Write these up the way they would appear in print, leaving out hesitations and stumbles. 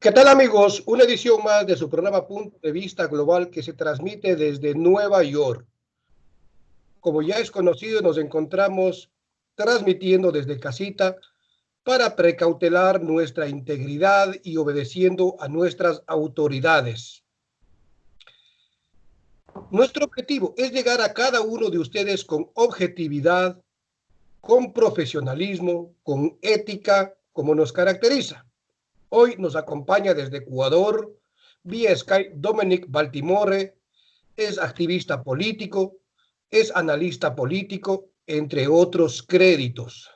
¿Qué tal, amigos? Una edición más de su programa Punto de Vista Global que se transmite desde Nueva York. Como ya es conocido, nos encontramos transmitiendo desde casita para precautelar nuestra integridad y obedeciendo a nuestras autoridades. Nuestro objetivo es llegar a cada uno de ustedes con objetividad, con profesionalismo, con ética, como nos caracteriza. Hoy nos acompaña desde Ecuador, vía Skype, Dominic Baltimore, es activista político, es analista político, entre otros créditos.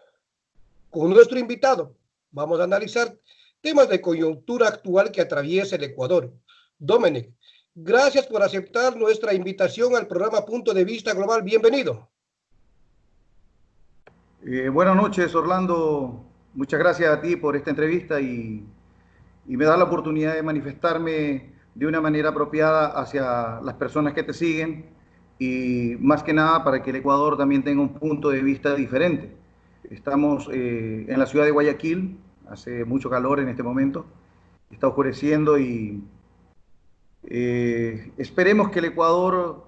Con nuestro invitado vamos a analizar temas de coyuntura actual que atraviesa el Ecuador. Dominic, gracias por aceptar nuestra invitación al programa Punto de Vista Global. Bienvenido. Buenas noches, Orlando. Muchas gracias a ti por esta entrevista y me da la oportunidad de manifestarme de una manera apropiada hacia las personas que te siguen y más que nada para que el Ecuador también tenga un punto de vista diferente. Estamos en la ciudad de Guayaquil, hace mucho calor en este momento, está oscureciendo y esperemos que el Ecuador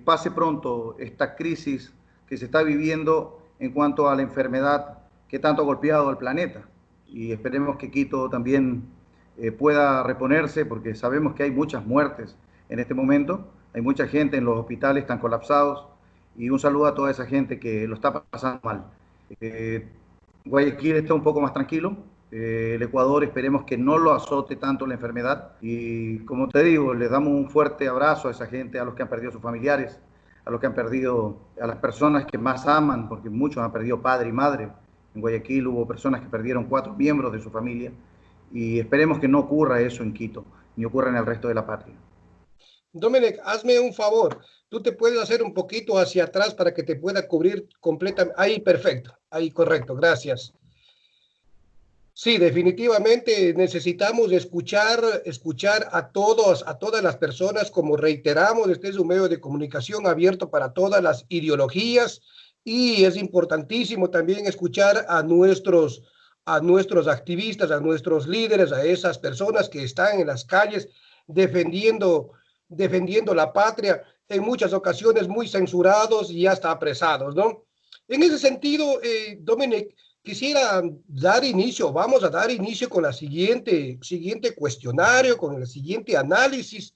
pase pronto esta crisis que se está viviendo en cuanto a la enfermedad que tanto ha golpeado al planeta. Y esperemos que Quito también pueda reponerse, porque sabemos que hay muchas muertes en este momento, hay mucha gente en los hospitales, están colapsados, y un saludo a toda esa gente que lo está pasando mal. Guayaquil está un poco más tranquilo, el Ecuador esperemos que no lo azote tanto la enfermedad y como te digo, les damos un fuerte abrazo a esa gente, a los que han perdido sus familiares, a los que han perdido, a las personas que más aman, porque muchos han perdido padre y madre. En Guayaquil hubo personas que perdieron 4 miembros de su familia y esperemos que no ocurra eso en Quito, ni ocurra en el resto de la patria. Dominic, hazme un favor. Tú te puedes hacer un poquito hacia atrás para que te pueda cubrir completamente. Ahí, perfecto. Ahí, correcto. Gracias. Sí, definitivamente necesitamos escuchar a todos, a todas las personas, como reiteramos, este es un medio de comunicación abierto para todas las ideologías y es importantísimo también escuchar a nuestros activistas, a nuestros líderes, a esas personas que están en las calles defendiendo la patria, en muchas ocasiones muy censurados y hasta apresados, ¿no? En ese sentido, Dominic, quisiera vamos a dar inicio con la siguiente cuestionario, con el siguiente análisis.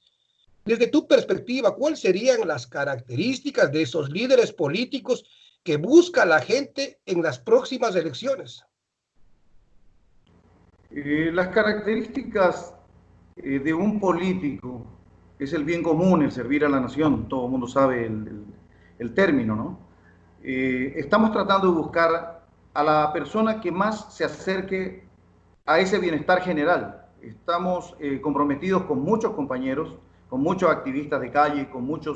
Desde tu perspectiva, ¿cuáles serían las características de esos líderes políticos que busca la gente en las próximas elecciones? Las características de un político es el bien común, el servir a la nación, todo el mundo sabe el término, ¿no? Estamos tratando de buscar a la persona que más se acerque a ese bienestar general. Estamos comprometidos con muchos compañeros, con muchos activistas de calle, con muchas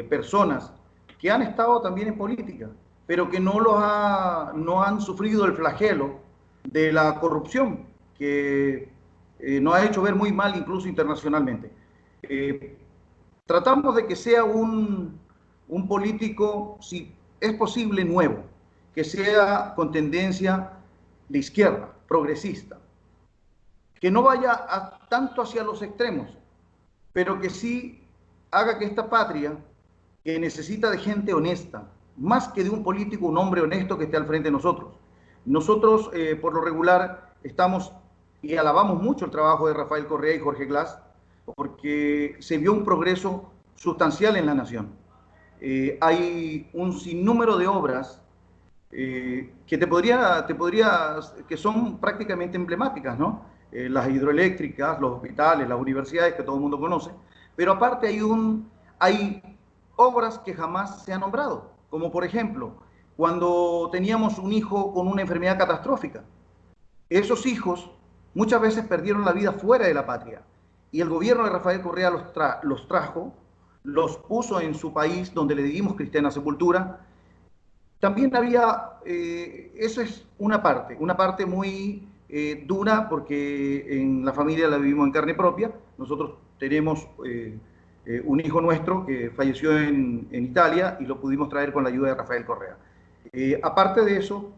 personas que han estado también en política, pero que no han sufrido el flagelo de la corrupción, que nos ha hecho ver muy mal incluso internacionalmente. Tratamos de que sea un político, si es posible, nuevo, que sea con tendencia de izquierda, progresista, que no vaya tanto hacia los extremos, pero que sí haga que esta patria, que necesita de gente honesta, más que de un político, un hombre honesto que esté al frente de nosotros. Nosotros, por lo regular, estamos y alabamos mucho el trabajo de Rafael Correa y Jorge Glass, porque se vio un progreso sustancial en la nación. Hay un sinnúmero de obras que son prácticamente emblemáticas, ¿no? Las hidroeléctricas, los hospitales, las universidades que todo el mundo conoce, pero aparte hay obras que jamás se han nombrado, como por ejemplo, cuando teníamos un hijo con una enfermedad catastrófica, esos hijos muchas veces perdieron la vida fuera de la patria y el gobierno de Rafael Correa los trajo, los puso en su país donde le dimos cristiana sepultura. También eso es una parte muy dura porque en la familia la vivimos en carne propia. Nosotros tenemos un hijo nuestro que falleció en Italia y lo pudimos traer con la ayuda de Rafael Correa. Aparte de eso,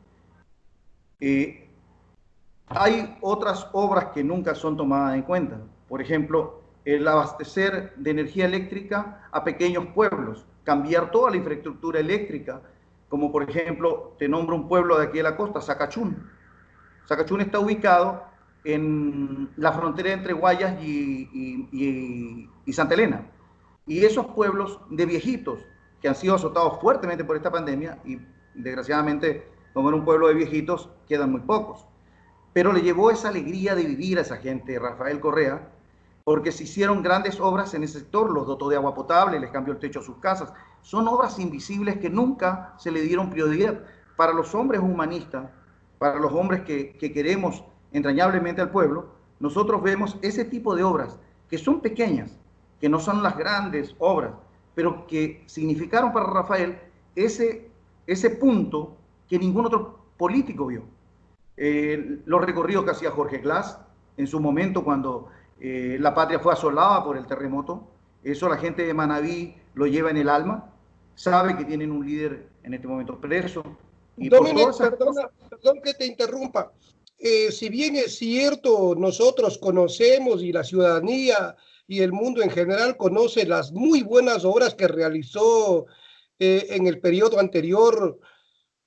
Hay otras obras que nunca son tomadas en cuenta. Por ejemplo, el abastecer de energía eléctrica a pequeños pueblos, cambiar toda la infraestructura eléctrica, como por ejemplo, te nombro un pueblo de aquí de la costa, Sacachún. Sacachún está ubicado en la frontera entre Guayas y Santa Elena. Y esos pueblos de viejitos que han sido azotados fuertemente por esta pandemia, y desgraciadamente, como era un pueblo de viejitos, quedan muy pocos. Pero le llevó esa alegría de vivir a esa gente, Rafael Correa, porque se hicieron grandes obras en ese sector, los dotó de agua potable, les cambió el techo a sus casas. Son obras invisibles que nunca se le dieron prioridad. Para los hombres humanistas, para los hombres que queremos entrañablemente al pueblo, nosotros vemos ese tipo de obras que son pequeñas, que no son las grandes obras, pero que significaron para Rafael ese punto que ningún otro político vio. Los recorridos que hacía Jorge Glass en su momento cuando la patria fue asolada por el terremoto, eso la gente de Manabí lo lleva en el alma, sabe que tienen un líder en este momento preso. Y Dominic, perdón que te interrumpa. Si bien es cierto, nosotros conocemos y la ciudadanía y el mundo en general conoce las muy buenas obras que realizó en el periodo anterior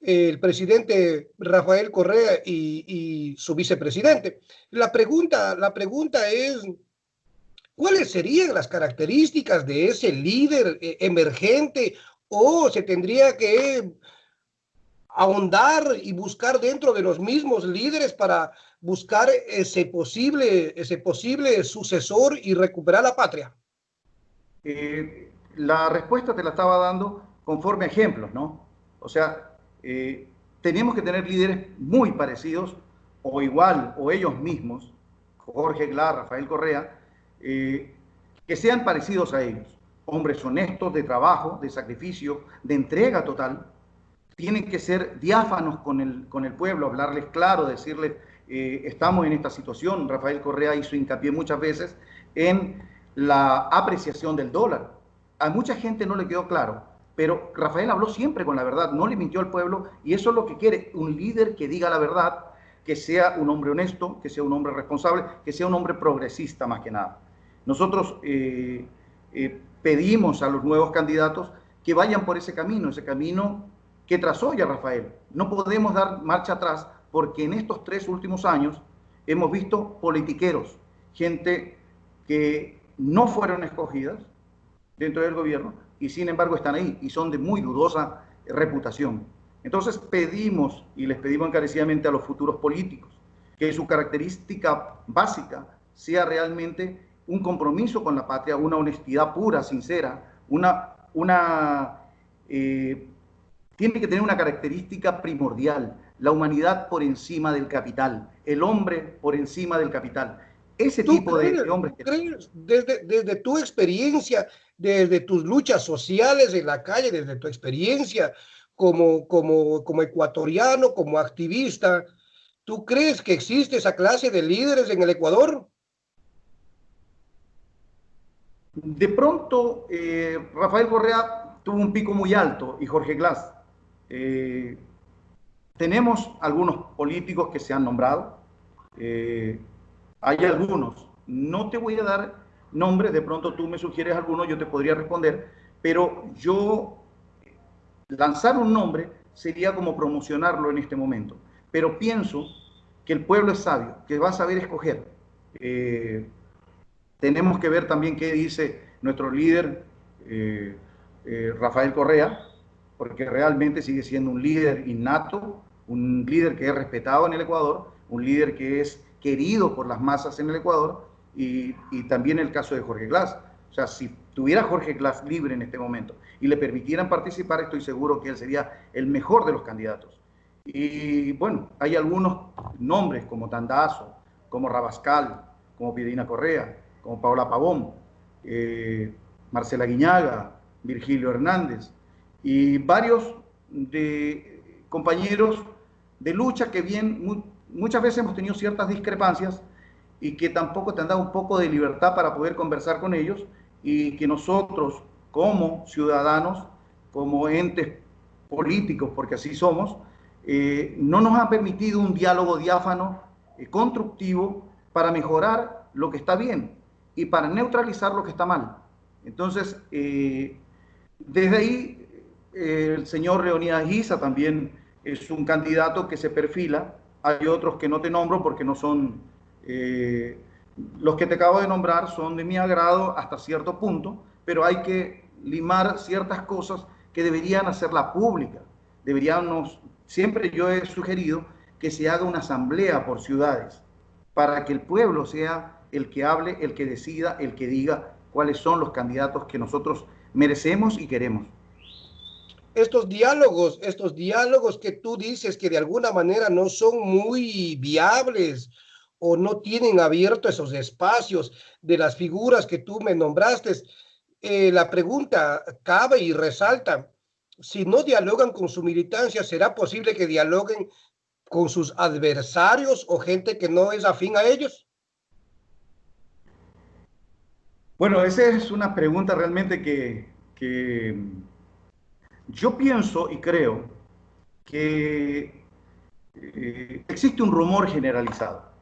el presidente Rafael Correa y su vicepresidente. La pregunta es, ¿cuáles serían las características de ese líder emergente o se tendría que ahondar y buscar dentro de los mismos líderes para buscar ese posible sucesor y recuperar la patria? La respuesta te la estaba dando conforme a ejemplos, ¿no? O sea, tenemos que tener líderes muy parecidos o igual o ellos mismos, Jorge Glass, Rafael Correa, que sean parecidos a ellos. Hombres honestos, de trabajo, de sacrificio, de entrega total. Tienen que ser diáfanos con el pueblo, hablarles claro, decirles, estamos en esta situación. Rafael Correa hizo hincapié muchas veces en la apreciación del dólar. A mucha gente no le quedó claro, pero Rafael habló siempre con la verdad, no le mintió al pueblo, y eso es lo que quiere, un líder que diga la verdad, que sea un hombre honesto, que sea un hombre responsable, que sea un hombre progresista más que nada. Nosotros pedimos a los nuevos candidatos que vayan por ese camino que trazó ya Rafael. No podemos dar marcha atrás porque en estos 3 últimos años hemos visto politiqueros, gente que no fueron escogidas dentro del gobierno y sin embargo están ahí y son de muy dudosa reputación. Entonces pedimos y les pedimos encarecidamente a los futuros políticos que su característica básica sea realmente un compromiso con la patria, una honestidad pura, sincera, tiene que tener una característica primordial, la humanidad por encima del capital, el hombre por encima del capital. Ese tipo de hombres. ¿Crees desde tu experiencia, desde tus luchas sociales en la calle, desde tu experiencia como ecuatoriano, como activista, tú crees que existe esa clase de líderes en el Ecuador? De pronto, Rafael Correa tuvo un pico muy alto y Jorge Glass. Tenemos algunos políticos que se han nombrado. Hay algunos. No te voy a dar nombres, de pronto tú me sugieres alguno, yo te podría responder, pero yo lanzar un nombre sería como promocionarlo en este momento. Pero pienso que el pueblo es sabio, que va a saber escoger. Tenemos que ver también qué dice nuestro líder, Rafael Correa, porque realmente sigue siendo un líder innato, un líder que es respetado en el Ecuador, un líder que es querido por las masas en el Ecuador, y también el caso de Jorge Glass. O sea, si tuviera Jorge Glass libre en este momento y le permitieran participar, estoy seguro que él sería el mejor de los candidatos. Y bueno, hay algunos nombres como Tandazo, como Rabascal, como Piedina Correa, como Paola Pavón, Marcela Guiñaga, Virgilio Hernández y varios de compañeros de lucha que bien muchas veces hemos tenido ciertas discrepancias y que tampoco te han dado un poco de libertad para poder conversar con ellos y que nosotros como ciudadanos, como entes políticos, porque así somos, no nos han permitido un diálogo diáfano constructivo para mejorar lo que está bien y para neutralizar lo que está mal. Entonces, desde ahí, el señor Leonidas Giza también es un candidato que se perfila. Hay otros que no te nombro porque no son, los que te acabo de nombrar son de mi agrado hasta cierto punto, pero hay que limar ciertas cosas que deberían hacerla pública. Deberíamos, siempre yo he sugerido que se haga una asamblea por ciudades para que el pueblo sea el que hable, el que decida, el que diga cuáles son los candidatos que nosotros merecemos y queremos. Estos diálogos que tú dices que de alguna manera no son muy viables o no tienen abierto esos espacios de las figuras que tú me nombraste, la pregunta cabe y resalta, si no dialogan con su militancia, ¿será posible que dialoguen con sus adversarios o gente que no es afín a ellos? Bueno, esa es una pregunta realmente que yo pienso y creo que existe un rumor generalizado.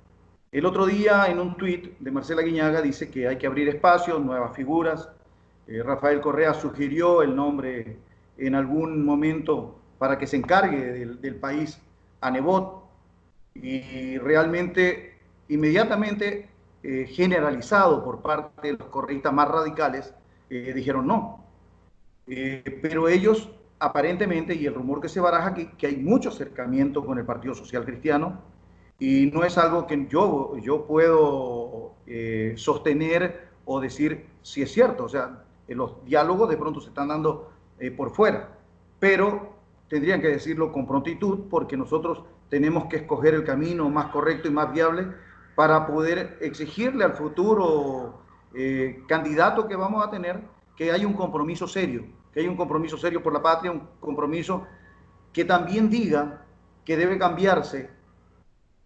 El otro día en un tuit de Marcela Guiñaga dice que hay que abrir espacios, nuevas figuras. Rafael Correa sugirió el nombre en algún momento para que se encargue del país a Nebot y realmente inmediatamente generalizado por parte de los correístas más radicales, dijeron no. Pero ellos aparentemente, y el rumor que se baraja aquí, que hay mucho acercamiento con el Partido Social Cristiano, y no es algo que yo puedo sostener o decir si es cierto. O sea, los diálogos de pronto se están dando por fuera, pero tendrían que decirlo con prontitud porque nosotros tenemos que escoger el camino más correcto y más viable para poder exigirle al futuro candidato que vamos a tener que haya un compromiso serio, que haya un compromiso serio por la patria, un compromiso que también diga que debe cambiarse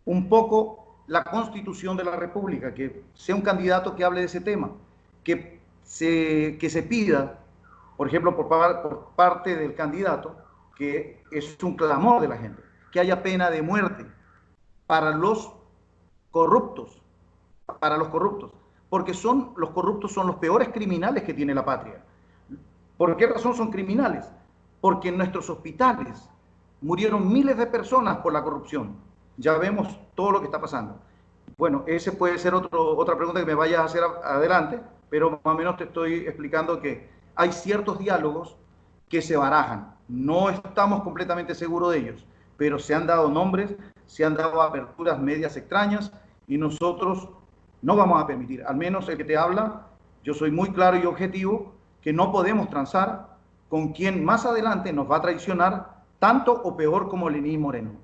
un poco la constitución de la República, que sea un candidato que hable de ese tema, que se pida, por ejemplo, por parte del candidato, que es un clamor de la gente, que haya pena de muerte para los corruptos, para los corruptos, porque los corruptos son los peores criminales que tiene la patria. ¿Por qué razón son criminales? Porque en nuestros hospitales murieron miles de personas por la corrupción. Ya vemos todo lo que está pasando. Bueno, ese puede ser otra pregunta que me vayas a hacer adelante, pero más o menos te estoy explicando que hay ciertos diálogos que se barajan. No estamos completamente seguros de ellos, pero se han dado nombres, se han dado aperturas medias extrañas y nosotros no vamos a permitir, al menos el que te habla, yo soy muy claro y objetivo, que no podemos transar con quien más adelante nos va a traicionar tanto o peor como Lenín Moreno.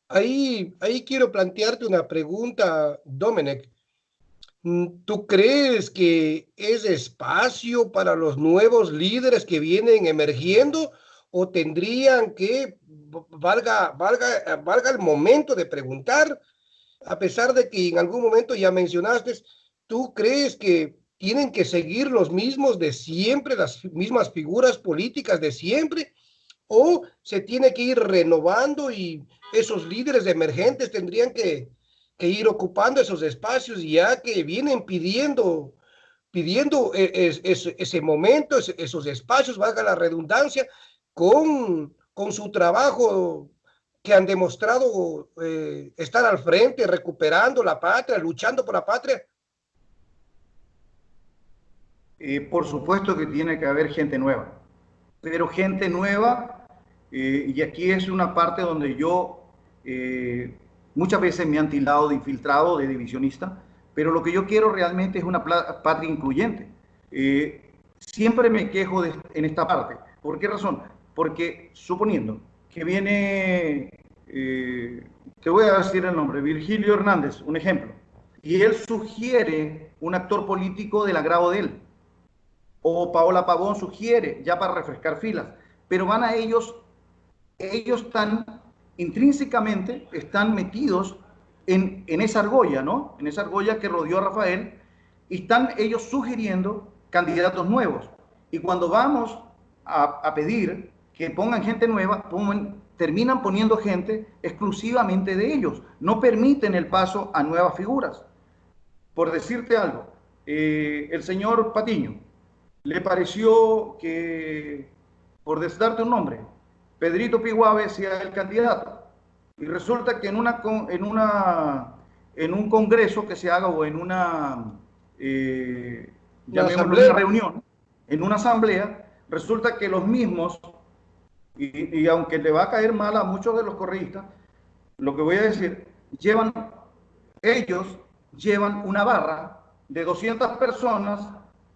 Ahí quiero plantearte una pregunta, Domenech. ¿Tú crees que es espacio para los nuevos líderes que vienen emergiendo o tendrían que, valga el momento de preguntar, a pesar de que en algún momento ya mencionaste, ¿tú crees que tienen que seguir los mismos de siempre, las mismas figuras políticas de siempre? ¿O se tiene que ir renovando y esos líderes emergentes tendrían que ir ocupando esos espacios ya que vienen pidiendo ese momento, esos espacios, valga la redundancia, con su trabajo que han demostrado estar al frente, recuperando la patria, luchando por la patria? Por supuesto que tiene que haber gente nueva, pero gente nueva, y aquí es una parte donde yo muchas veces me han tildado de infiltrado, de divisionista, pero lo que yo quiero realmente es una patria incluyente. Siempre me quejo en esta parte. ¿Por qué razón? Porque suponiendo que viene, te voy a decir el nombre, Virgilio Hernández, un ejemplo, y él sugiere un actor político del agrado de él, o Paola Pavón sugiere, ya para refrescar filas, pero van a ellos están intrínsecamente, están metidos en esa argolla, ¿no? En esa argolla que rodeó a Rafael, y están ellos sugiriendo candidatos nuevos. Y cuando vamos a pedir que pongan gente nueva, terminan poniendo gente exclusivamente de ellos. No permiten el paso a nuevas figuras. Por decirte algo, el señor Patiño, le pareció que, por darte un nombre, Pedrito Piguave sea el candidato. Y resulta que en un congreso que se haga o en llamémoslo una reunión, en una asamblea, resulta que los mismos, y aunque le va a caer mal a muchos de los correístas, lo que voy a decir, ellos llevan una barra de 200 personas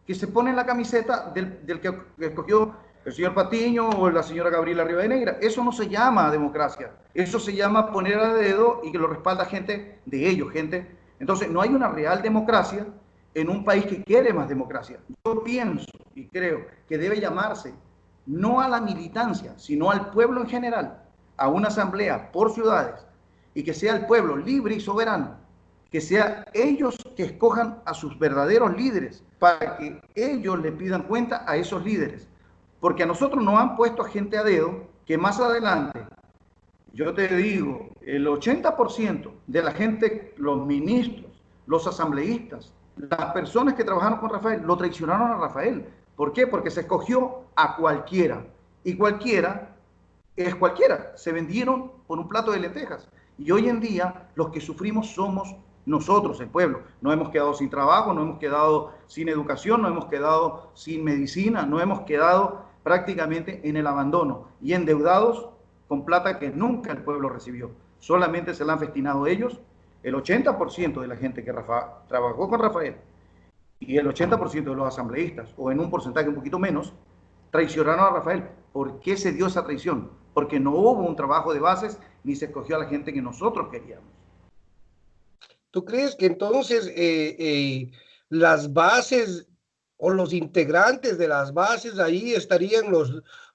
que se ponen la camiseta del que escogió el señor Patiño o la señora Gabriela Rivadeneira. Eso no se llama democracia, eso se llama poner a dedo y que lo respalda gente de ellos, gente. Entonces, no hay una real democracia en un país que quiere más democracia. Yo pienso y creo que debe llamarse no a la militancia, sino al pueblo en general, a una asamblea por ciudades, y que sea el pueblo libre y soberano, que sea ellos que escojan a sus verdaderos líderes, para que ellos le pidan cuenta a esos líderes. Porque a nosotros nos han puesto a gente a dedo que más adelante, yo te digo, el 80% de la gente, los ministros, los asambleístas, las personas que trabajaron con Rafael, lo traicionaron a Rafael. ¿Por qué? Porque se escogió a cualquiera. Y cualquiera es cualquiera. Se vendieron por un plato de lentejas. Y hoy en día los que sufrimos somos nosotros, el pueblo. No hemos quedado sin trabajo, no hemos quedado sin educación, no hemos quedado sin medicina, no hemos quedado prácticamente en el abandono y endeudados con plata que nunca el pueblo recibió. Solamente se la han festinado ellos. El 80% de la gente que trabajó con Rafael y el 80% de los asambleístas, o en un porcentaje un poquito menos, traicionaron a Rafael. ¿Por qué se dio esa traición? Porque no hubo un trabajo de bases ni se escogió a la gente que nosotros queríamos. ¿Tú crees que entonces las bases o los integrantes de las bases ahí estarían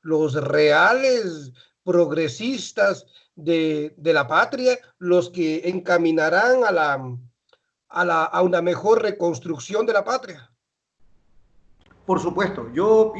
los reales progresistas de la patria, los que encaminarán a una mejor reconstrucción de la patria? Por supuesto, yo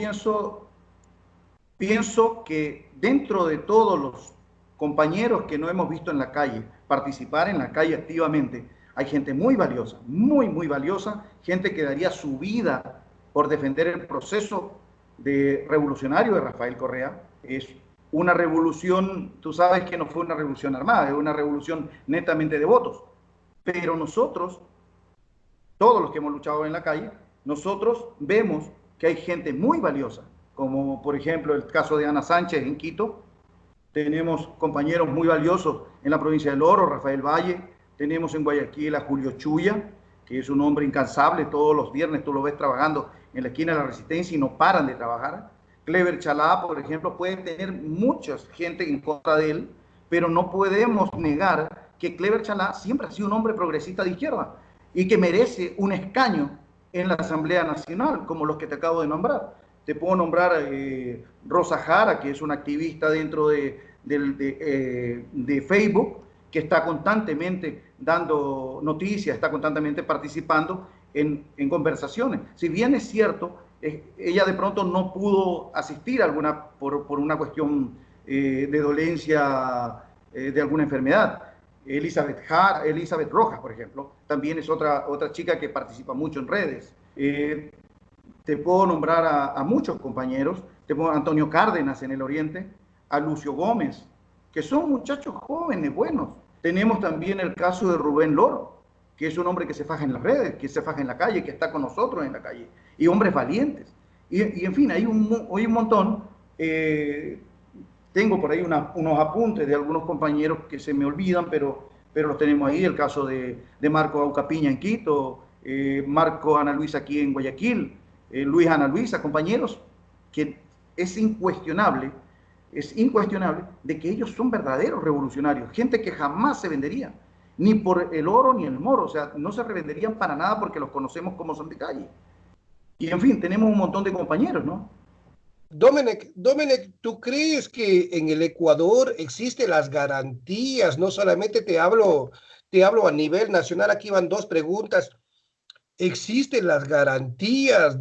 pienso que dentro de todos los compañeros que no hemos visto en la calle, participar en la calle activamente, hay gente muy valiosa, muy valiosa, gente que daría su vida por defender el proceso revolucionario de Rafael Correa. Es una revolución, tú sabes que no fue una revolución armada, es una revolución netamente de votos. Pero nosotros, todos los que hemos luchado en la calle, nosotros vemos que hay gente muy valiosa, como por ejemplo el caso de Ana Sánchez en Quito. Tenemos compañeros muy valiosos en la provincia del Oro, Rafael Valle. Tenemos en Guayaquil a Julio Chuya, que es un hombre incansable. Todos los viernes tú lo ves trabajando en la esquina de la Resistencia y no paran de trabajar. Clever Chalá, por ejemplo, puede tener mucha gente en contra de él, pero no podemos negar que Clever Chalá siempre ha sido un hombre progresista de izquierda y que merece un escaño en la Asamblea Nacional, como los que te acabo de nombrar. Te puedo nombrar Rosa Jara, que es una activista dentro de Facebook, que está constantemente dando noticias, está constantemente participando en conversaciones. Si bien es cierto, ella de pronto no pudo asistir por una cuestión de dolencia de alguna enfermedad. Elizabeth Rojas, por ejemplo, también es otra chica que participa mucho en redes. Te puedo nombrar a muchos compañeros, te puedo Antonio Cárdenas en el Oriente, a Lucio Gómez, que son muchachos jóvenes, buenos. Tenemos también el caso de Rubén Loro, que es un hombre que se faja en las redes, que se faja en la calle, que está con nosotros en la calle, y hombres valientes. Y en fin, hay un montón. Tengo por ahí unos apuntes de algunos compañeros que se me olvidan, pero los tenemos ahí. El caso de Marco Aucapiña en Quito, Marco Ana Luisa aquí en Guayaquil, Luis Ana Luisa, compañeros, que es incuestionable de que ellos son verdaderos revolucionarios, gente que jamás se vendería, ni por el oro ni el moro, o sea, no se revenderían para nada porque los conocemos como son de calle. Y en fin, tenemos un montón de compañeros, ¿no? Domenech, ¿tú crees que en el Ecuador existen las garantías? No solamente te hablo a nivel nacional, aquí van dos preguntas. ¿Existen las garantías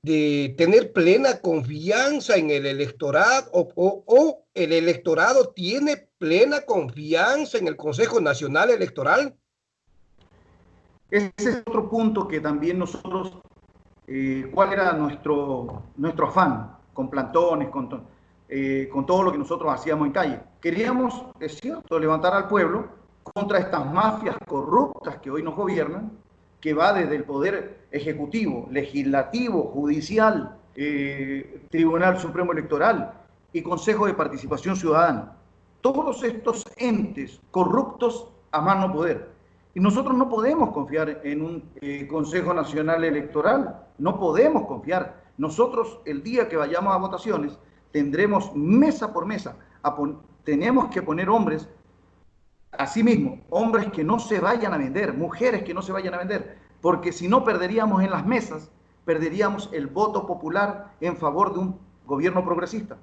de tener plena confianza en el electorado o el electorado tiene plena confianza en el Consejo Nacional Electoral? Ese es otro punto que también nosotros, ¿cuál era nuestro afán con plantones, con todo lo que nosotros hacíamos en calle? Queríamos, es cierto, levantar al pueblo contra estas mafias corruptas que hoy nos gobiernan, que va desde el poder ejecutivo, legislativo, judicial, Tribunal Supremo Electoral y Consejo de Participación Ciudadana. Todos estos entes corruptos a más no poder. Y nosotros no podemos confiar en un Consejo Nacional Electoral, no podemos confiar. Nosotros el día que vayamos a votaciones tendremos mesa por mesa, tenemos que poner hombres. Asimismo, hombres que no se vayan a vender, mujeres que no se vayan a vender, porque si no perderíamos en las mesas, perderíamos el voto popular en favor de un gobierno progresista.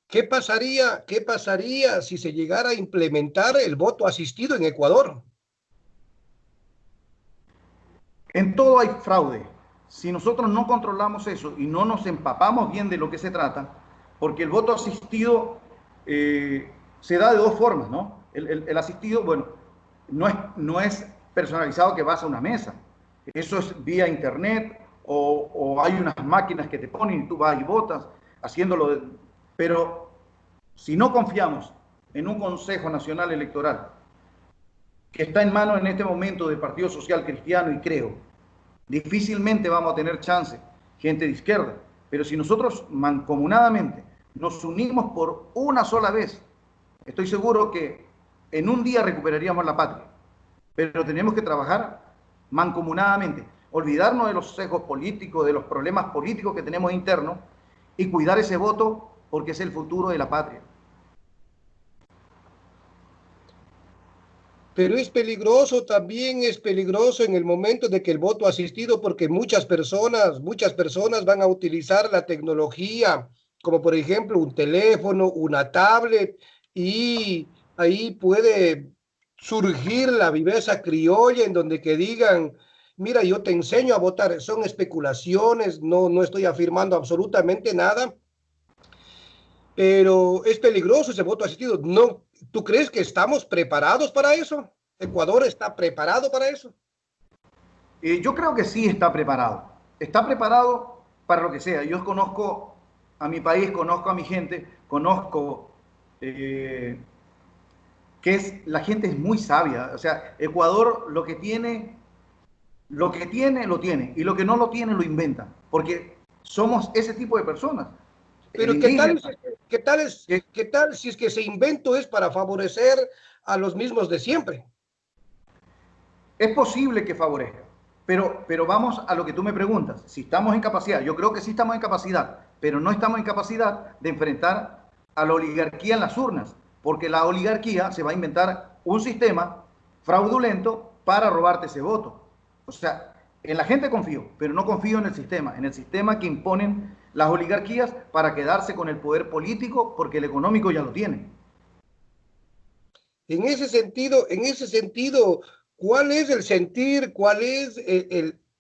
¿Qué pasaría si se llegara a implementar el voto asistido en Ecuador? En todo hay fraude. Si nosotros no controlamos eso y no nos empapamos bien de lo que se trata, porque el voto asistido se da de dos formas, ¿no? El asistido, bueno, no es personalizado que vas a una mesa. Eso es vía internet o hay unas máquinas que te ponen y tú vas y votas haciéndolo. Pero si no confiamos en un Consejo Nacional Electoral que está en manos en este momento del Partido Social Cristiano y Creo, difícilmente vamos a tener chance, gente de izquierda. Pero si nosotros mancomunadamente nos unimos por una sola vez, estoy seguro que en un día recuperaríamos la patria. Pero tenemos que trabajar mancomunadamente, olvidarnos de los sesgos políticos, de los problemas políticos que tenemos internos y cuidar ese voto porque es el futuro de la patria. Pero también es peligroso en el momento de que el voto asistido, porque muchas personas van a utilizar la tecnología, como por ejemplo un teléfono, una tablet, y ahí puede surgir la viveza criolla en donde que digan, mira, yo te enseño a votar. Son especulaciones, no estoy afirmando absolutamente nada, pero es peligroso ese voto asistido. No, ¿tú crees que estamos preparados para eso? ¿Ecuador está preparado para eso? Yo creo que sí está preparado. Está preparado para lo que sea. Yo conozco a mi país, conozco a mi gente, conozco la gente es muy sabia. O sea, Ecuador lo que tiene, lo tiene. Y lo que no lo tiene, lo inventa. Porque somos ese tipo de personas. El Pero indígena, que qué tal si es que ese invento es para favorecer a los mismos de siempre? es posible que favorezca. Pero vamos a lo que tú me preguntas. Si estamos en capacidad, yo creo que sí estamos en capacidad, pero no estamos en capacidad de enfrentar a la oligarquía en las urnas, porque la oligarquía se va a inventar un sistema fraudulento para robarte ese voto. O sea, en la gente confío, pero no confío en el sistema que imponen las oligarquías para quedarse con el poder político, porque el económico ya lo tienen. En ese sentido, ¿cuál es el sentir, cuál es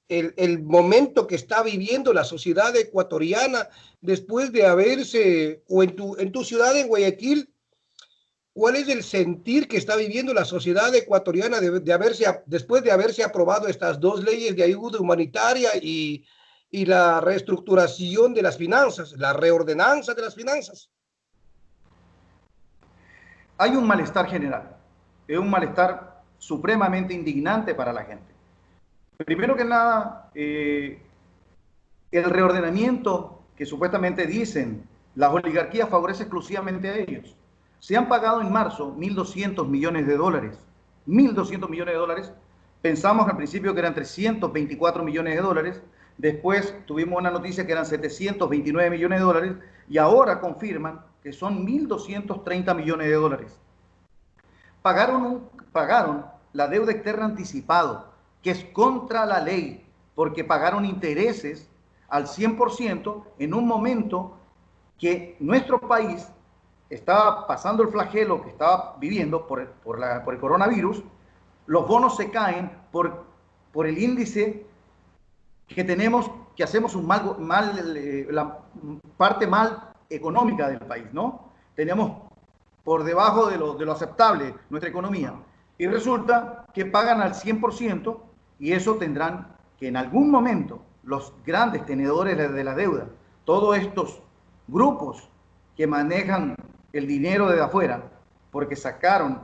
el momento que está viviendo la sociedad ecuatoriana después de haberse, o en tu ciudad, en Guayaquil, cuál es el sentir que está viviendo la sociedad ecuatoriana después de haberse aprobado estas dos leyes de ayuda humanitaria y la reestructuración de las finanzas, la reordenanza de las finanzas? Hay un malestar general, es un malestar supremamente indignante para la gente. Primero que nada, el reordenamiento que supuestamente dicen las oligarquías favorece exclusivamente a ellos. Se han pagado en marzo 1.200 millones de dólares. 1.200 millones de dólares. Pensamos al principio que eran 324 millones de dólares. Después tuvimos una noticia que eran 729 millones de dólares. Y ahora confirman que son 1.230 millones de dólares. Pagaron la deuda externa anticipado, que es contra la ley, porque pagaron intereses al 100% en un momento que nuestro país estaba pasando el flagelo que estaba viviendo por el coronavirus. Los bonos se caen por el índice que hacemos la parte mal económica del país, ¿no? Tenemos por debajo de lo aceptable nuestra economía. Y resulta que pagan al 100% y eso tendrán que en algún momento los grandes tenedores de la deuda, todos estos grupos que manejan el dinero de afuera, porque sacaron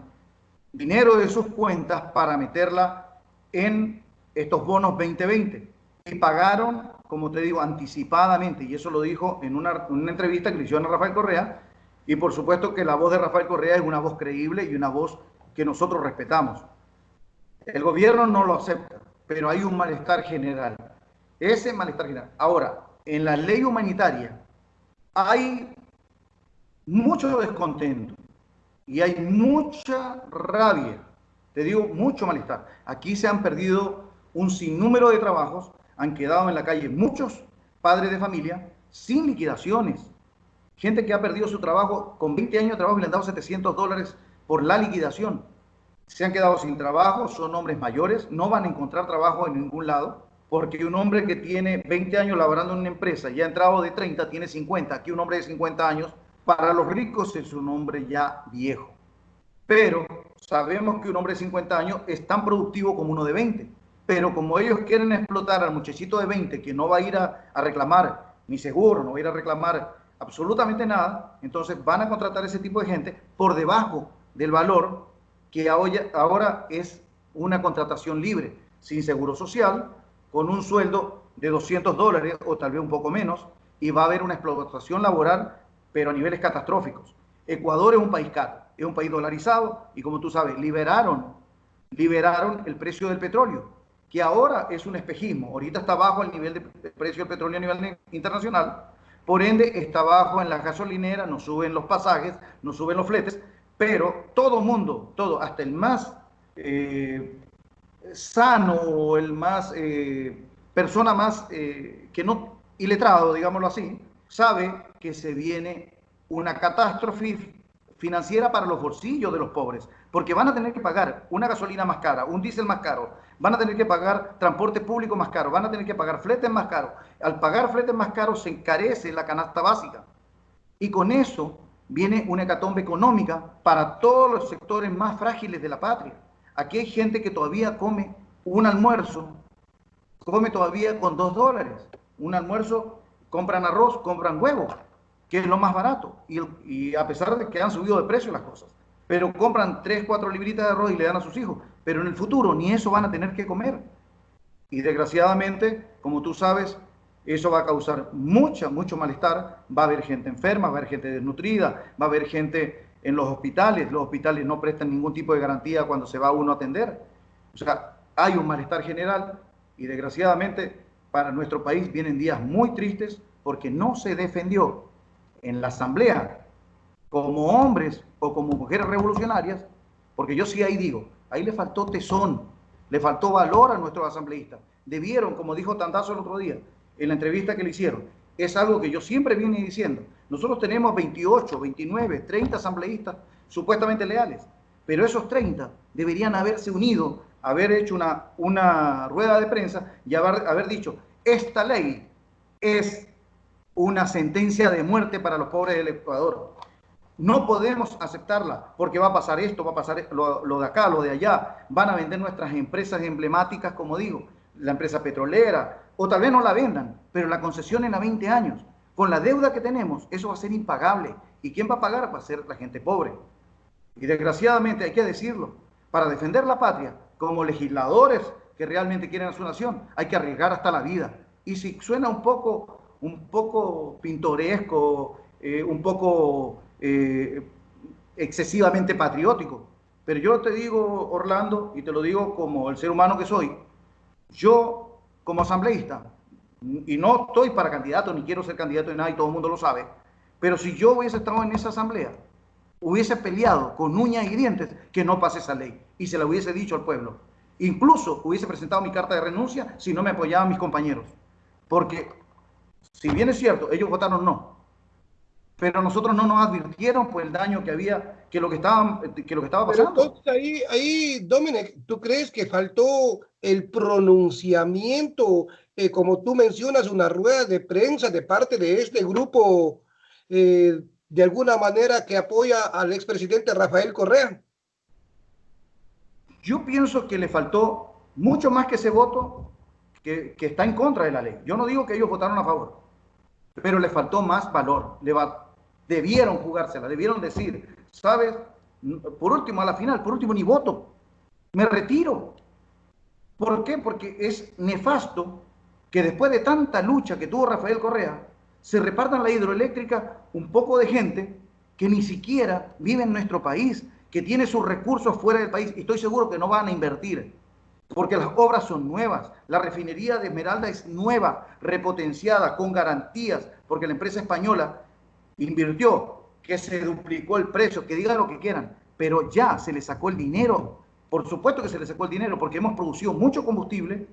dinero de sus cuentas para meterla en estos bonos 2020 y pagaron, como te digo, anticipadamente, y eso lo dijo en una entrevista que le hicieron a Rafael Correa, y por supuesto que la voz de Rafael Correa es una voz creíble y una voz que nosotros respetamos. El gobierno no lo acepta, pero hay un malestar general. Ese malestar general. Ahora, en la ley humanitaria hay mucho descontento y hay mucha rabia. Te digo, mucho malestar. Aquí se han perdido un sinnúmero de trabajos, han quedado en la calle muchos padres de familia sin liquidaciones. Gente que ha perdido su trabajo con 20 años de trabajo y le han dado $700 por la liquidación. Se han quedado sin trabajo, son hombres mayores, no van a encontrar trabajo en ningún lado, porque un hombre que tiene 20 años laborando en una empresa y ha entrado de 30, tiene 50. Aquí un hombre de 50 años, para los ricos es un hombre ya viejo. Pero sabemos que un hombre de 50 años es tan productivo como uno de 20. Pero como ellos quieren explotar al muchachito de 20 que no va a ir a reclamar ni seguro, no va a ir a reclamar absolutamente nada, entonces van a contratar ese tipo de gente por debajo del valor que ahora es una contratación libre, sin seguro social, con un sueldo de $200 o tal vez un poco menos, y va a haber una explotación laboral, pero a niveles catastróficos. Ecuador es un país caro, es un país dolarizado, y como tú sabes, liberaron el precio del petróleo, que ahora es un espejismo. Ahorita está bajo el nivel de precio del petróleo a nivel internacional, por ende está bajo en las gasolineras, nos suben los pasajes, nos suben los fletes, pero todo mundo, todo, hasta el más sano o el más persona más que no iletrado, digámoslo así, sabe que se viene una catástrofe financiera para los bolsillos de los pobres, porque van a tener que pagar una gasolina más cara, un diésel más caro, van a tener que pagar transporte público más caro, van a tener que pagar fletes más caros. Al pagar fletes más caros se encarece la canasta básica, y con eso viene una hecatombe económica para todos los sectores más frágiles de la patria. Aquí hay gente que todavía come un almuerzo, come todavía con $2. Un almuerzo, compran arroz, compran huevos, que es lo más barato. Y a pesar de que han subido de precio las cosas. Pero compran 3, 4 libritas de arroz y le dan a sus hijos. Pero en el futuro ni eso van a tener que comer. Y desgraciadamente, como tú sabes, eso va a causar mucho malestar. Va a haber gente enferma, va a haber gente desnutrida, va a haber gente en los hospitales. Los hospitales no prestan ningún tipo de garantía cuando se va uno a atender. O sea, hay un malestar general y desgraciadamente para nuestro país vienen días muy tristes porque no se defendió en la asamblea como hombres o como mujeres revolucionarias, porque yo sí ahí digo, ahí le faltó tesón, le faltó valor a nuestros asambleístas. Debieron, como dijo Tandazo el otro día, en la entrevista que le hicieron, es algo que yo siempre vine diciendo. Nosotros tenemos 28, 29, 30 asambleístas supuestamente leales, pero esos 30 deberían haberse unido, haber hecho una rueda de prensa y haber dicho, esta ley es una sentencia de muerte para los pobres del Ecuador. No podemos aceptarla porque va a pasar esto, va a pasar lo de acá, lo de allá. Van a vender nuestras empresas emblemáticas, como digo, la empresa petrolera, o tal vez no la vendan, pero la concesión en a 20 años. Con la deuda que tenemos, eso va a ser impagable. ¿Y quién va a pagar? Va a ser la gente pobre. Y desgraciadamente hay que decirlo, para defender la patria, como legisladores que realmente quieren a su nación, hay que arriesgar hasta la vida. Y si suena un poco pintoresco, un poco excesivamente patriótico, pero yo te digo, Orlando, y te lo digo como el ser humano que soy, yo como asambleísta, y no estoy para candidato, ni quiero ser candidato de nada, y todo el mundo lo sabe, pero si yo hubiese estado en esa asamblea, hubiese peleado con uñas y dientes que no pase esa ley, y se la hubiese dicho al pueblo. Incluso hubiese presentado mi carta de renuncia si no me apoyaban mis compañeros, porque si bien es cierto, ellos votaron no, pero nosotros no nos advirtieron por el daño que había, que lo que estaba Pero pasando. entonces ahí, Dominic, ¿tú crees que faltó el pronunciamiento, como tú mencionas, una rueda de prensa de parte de este grupo, de alguna manera que apoya al expresidente Rafael Correa? Yo pienso que le faltó mucho más que ese voto que está en contra de la ley. Yo no digo que ellos votaron a favor, pero le faltó más valor. Debieron jugársela, debieron decir, ¿sabes? Por último, a la final, por último, ni voto. Me retiro. ¿Por qué? Porque es nefasto que después de tanta lucha que tuvo Rafael Correa, se repartan la hidroeléctrica un poco de gente que ni siquiera vive en nuestro país, que tiene sus recursos fuera del país, y estoy seguro que no van a invertir, porque las obras son nuevas. La refinería de Esmeralda es nueva, repotenciada, con garantías, porque la empresa española invirtió, que se duplicó el precio, que digan lo que quieran, pero ya se le sacó el dinero. Por supuesto que se le sacó el dinero, porque hemos producido mucho combustible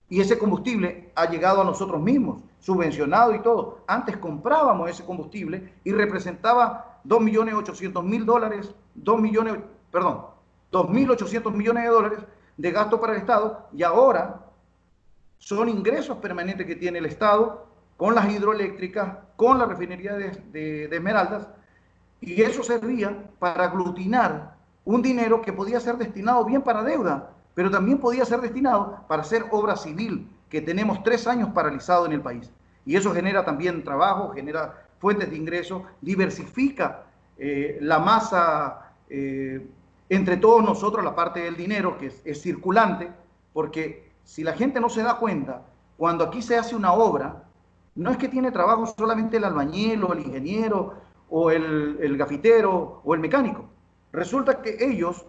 y ese combustible ha llegado a nosotros mismos, subvencionado y todo. Antes comprábamos ese combustible y representaba 2.800.000 dólares, 2 millones, perdón, 2.800 millones de dólares de gasto para el Estado, y ahora son ingresos permanentes que tiene el Estado con las hidroeléctricas, con la refinería de Esmeraldas, y eso servía para aglutinar un dinero que podía ser destinado bien para deuda, pero también podía ser destinado para hacer obra civil, que tenemos 3 años paralizado en el país. Y eso genera también trabajo, genera fuentes de ingreso, diversifica la masa entre todos nosotros, la parte del dinero que es circulante, porque si la gente no se da cuenta, cuando aquí se hace una obra, no es que tiene trabajo solamente el albañil o el ingeniero o el gafitero o el mecánico. Resulta que ellos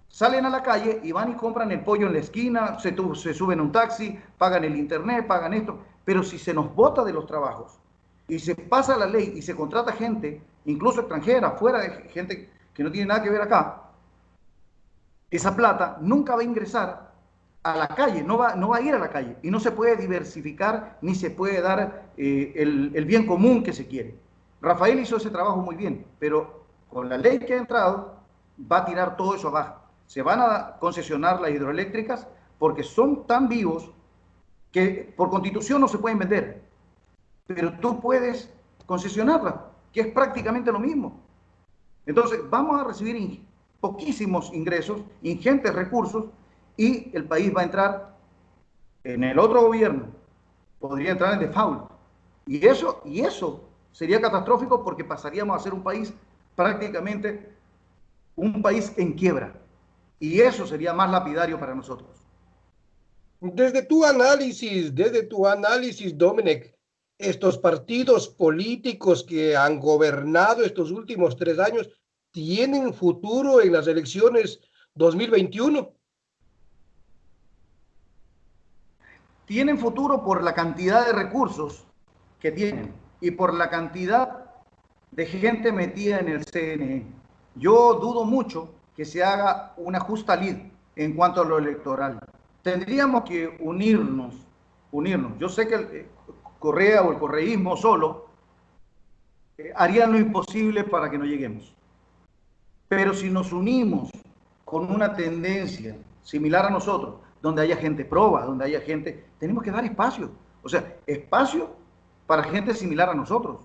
salen a la calle y van y compran el pollo en la esquina, se suben a un taxi, pagan el internet, pagan esto, pero si se nos bota de los trabajos y se pasa la ley y se contrata gente, incluso extranjera, fuera de gente que no tiene nada que ver acá, esa plata nunca va a ingresar a la calle, no va a ir a la calle, y no se puede diversificar ni se puede dar el bien común que se quiere. Rafael hizo ese trabajo muy bien, pero con la ley que ha entrado va a tirar todo eso abajo. Se van a concesionar las hidroeléctricas porque son tan vivos que por constitución no se pueden vender, pero tú puedes concesionarlas, que es prácticamente lo mismo. Entonces vamos a recibir poquísimos ingresos, ingentes recursos, y el país va a entrar en el otro gobierno, podría entrar en default. Y eso sería catastrófico, porque pasaríamos a ser un país prácticamente un país en quiebra. Y eso sería más lapidario para nosotros. Desde tu análisis, Dominic, estos partidos políticos que han gobernado estos últimos 3 años, ¿tienen futuro en las elecciones 2021? Tienen futuro por la cantidad de recursos que tienen y por la cantidad de gente metida en el CNE. Yo dudo mucho que se haga una justa lid en cuanto a lo electoral. Tendríamos que unirnos. Yo sé que el Correa o el correísmo solo harían lo imposible para que no lleguemos. Pero si nos unimos con una tendencia similar a nosotros, donde haya gente proba, donde haya gente, tenemos que dar espacio. O sea, espacio para gente similar a nosotros.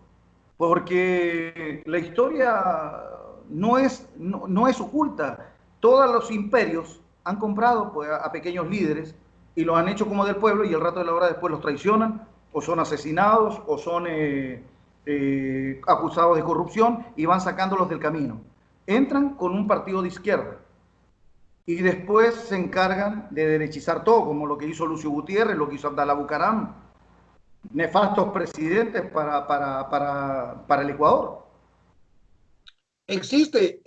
Porque la historia no es oculta. Todos los imperios han comprado, pues, a pequeños líderes y los han hecho como del pueblo, y el rato de la hora después los traicionan, o son asesinados, o son acusados de corrupción, y van sacándolos del camino. Entran con un partido de izquierda y después se encargan de derechizar todo, como lo que hizo Lucio Gutiérrez, lo que hizo Abdalá Bucaram, nefastos presidentes para el Ecuador. ¿Existe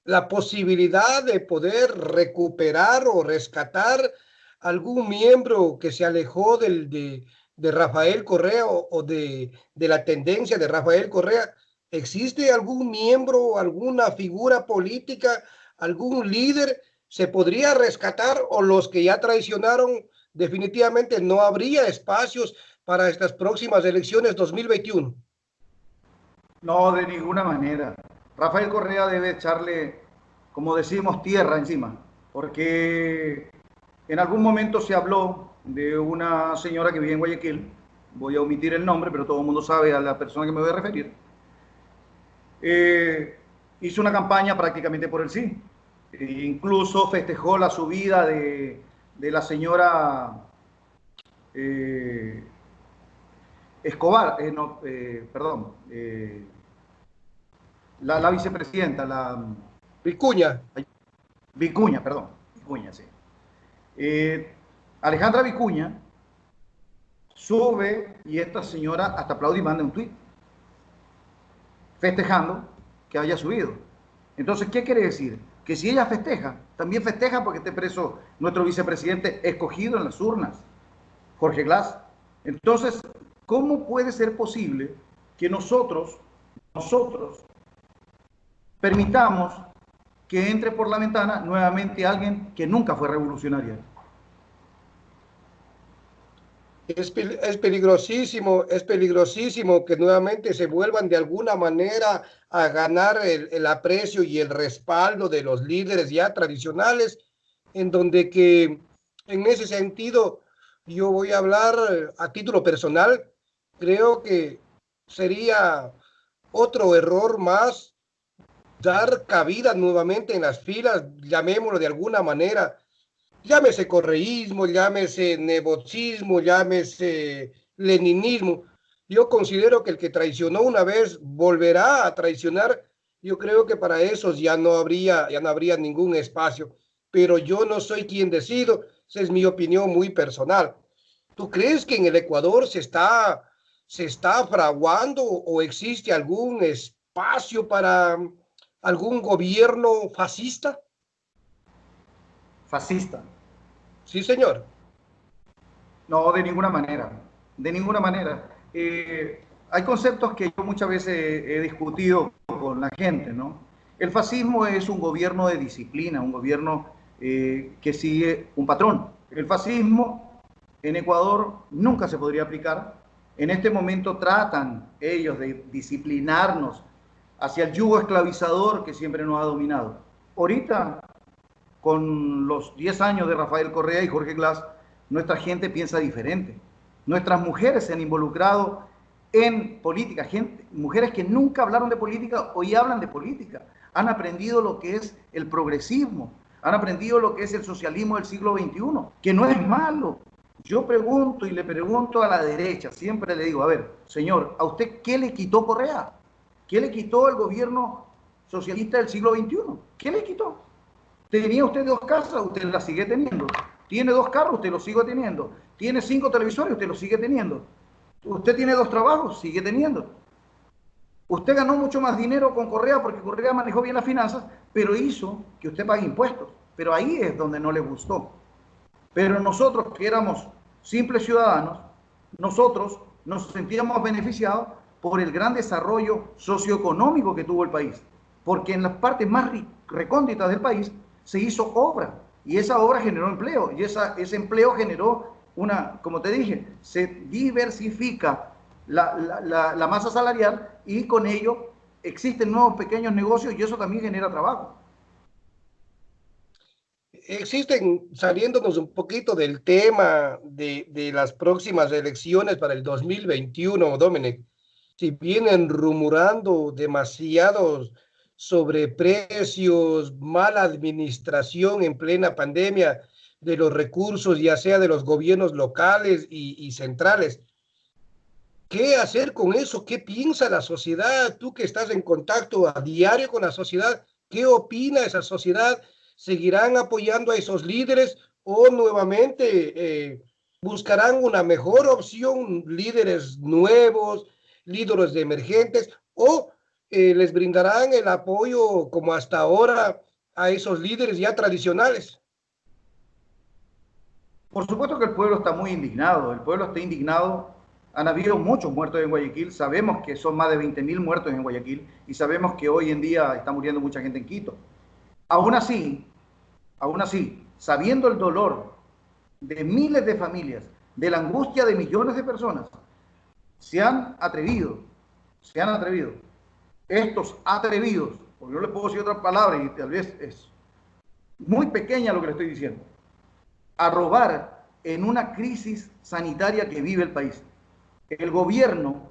la posibilidad de poder recuperar o rescatar algún miembro que se alejó de Rafael Correa o de la tendencia de Rafael Correa? ¿Existe algún miembro, alguna figura política, algún líder se podría rescatar, o los que ya traicionaron definitivamente no habría espacios para estas próximas elecciones 2021? No, de ninguna manera. Rafael Correa debe echarle, como decimos, tierra encima, porque en algún momento se habló de una señora que vive en Guayaquil, voy a omitir el nombre, pero todo el mundo sabe a la persona que me voy a referir. eh, Hizo una campaña prácticamente por el sí. Incluso festejó la subida de la señora eh, Escobar, no, perdón, la vicepresidenta, la Vicuña. Vicuña, perdón, Vicuña, sí. Eh, Alejandra Vicuña sube y esta señora hasta aplaude y manda un tuit festejando que haya subido. Entonces, ¿qué quiere decir? Que si ella festeja, también festeja porque esté preso nuestro vicepresidente escogido en las urnas, Jorge Glass. Entonces, ¿cómo puede ser posible que nosotros permitamos que entre por la ventana nuevamente alguien que nunca fue revolucionaria? Es peligrosísimo que nuevamente se vuelvan de alguna manera a ganar el aprecio y el respaldo de los líderes ya tradicionales, en donde que en ese sentido yo voy a hablar a título personal, creo que sería otro error más dar cabida nuevamente en las filas, llamémoslo de alguna manera, llámese correísmo, llámese nebotismo, llámese leninismo. Yo considero que el que traicionó una vez volverá a traicionar. Yo creo que para esos ya no habría ningún espacio. Pero yo no soy quien decido. Esa es mi opinión muy personal. ¿Tú crees que en el Ecuador se está fraguando o existe algún espacio para algún gobierno fascista? Fascista. Sí, señor. No, de ninguna manera, de ninguna manera. Hay conceptos que yo muchas veces he discutido con la gente, ¿no? El fascismo es un gobierno de disciplina, un gobierno que sigue un patrón. El fascismo en Ecuador nunca se podría aplicar. En este momento tratan ellos de disciplinarnos hacia el yugo esclavizador que siempre nos ha dominado. Ahorita con los 10 años de Rafael Correa y Jorge Glass, nuestra gente piensa diferente. Nuestras mujeres se han involucrado en política, mujeres que nunca hablaron de política, hoy hablan de política. Han aprendido lo que es el progresismo, han aprendido lo que es el socialismo del siglo XXI, que no es malo. Yo pregunto y le pregunto a la derecha, siempre le digo, a ver, señor, ¿a usted qué le quitó Correa? ¿Qué le quitó el gobierno socialista del siglo XXI? ¿Qué le quitó? ¿Tenía usted 2 casas? Usted las sigue teniendo. ¿Tiene 2 carros? Usted los sigue teniendo. ¿Tiene 5 televisores? Usted los sigue teniendo. ¿Usted tiene 2 trabajos? Sigue teniendo. Usted ganó mucho más dinero con Correa porque Correa manejó bien las finanzas, pero hizo que usted pague impuestos. Pero ahí es donde no le gustó. Pero nosotros que éramos simples ciudadanos, nosotros nos sentíamos beneficiados por el gran desarrollo socioeconómico que tuvo el país. Porque en las partes más recónditas del país se hizo obra y esa obra generó empleo y ese empleo generó como te dije, se diversifica la masa salarial y con ello existen nuevos pequeños negocios y eso también genera trabajo. Existen, saliéndonos un poquito del tema de las próximas elecciones para el 2021, Dominic, si vienen rumorando demasiados sobreprecios, mala administración en plena pandemia de los recursos, ya sea de los gobiernos locales y centrales. ¿Qué hacer con eso? ¿Qué piensa la sociedad? Tú que estás en contacto a diario con la sociedad, ¿qué opina esa sociedad? ¿Seguirán apoyando a esos líderes o nuevamente buscarán una mejor opción, líderes nuevos, líderes emergentes, o les brindarán el apoyo como hasta ahora a esos líderes ya tradicionales? Por supuesto que el pueblo está muy indignado, el pueblo está indignado. Han habido muchos muertos en Guayaquil, sabemos que son más de 20.000 muertos en Guayaquil y sabemos que hoy en día está muriendo mucha gente en Quito. Aún así, aún así, sabiendo el dolor de miles de familias, de la angustia de millones de personas, se han atrevido estos atrevidos, porque no les puedo decir otra palabra y tal vez es muy pequeña lo que le estoy diciendo, a robar en una crisis sanitaria que vive el país. El gobierno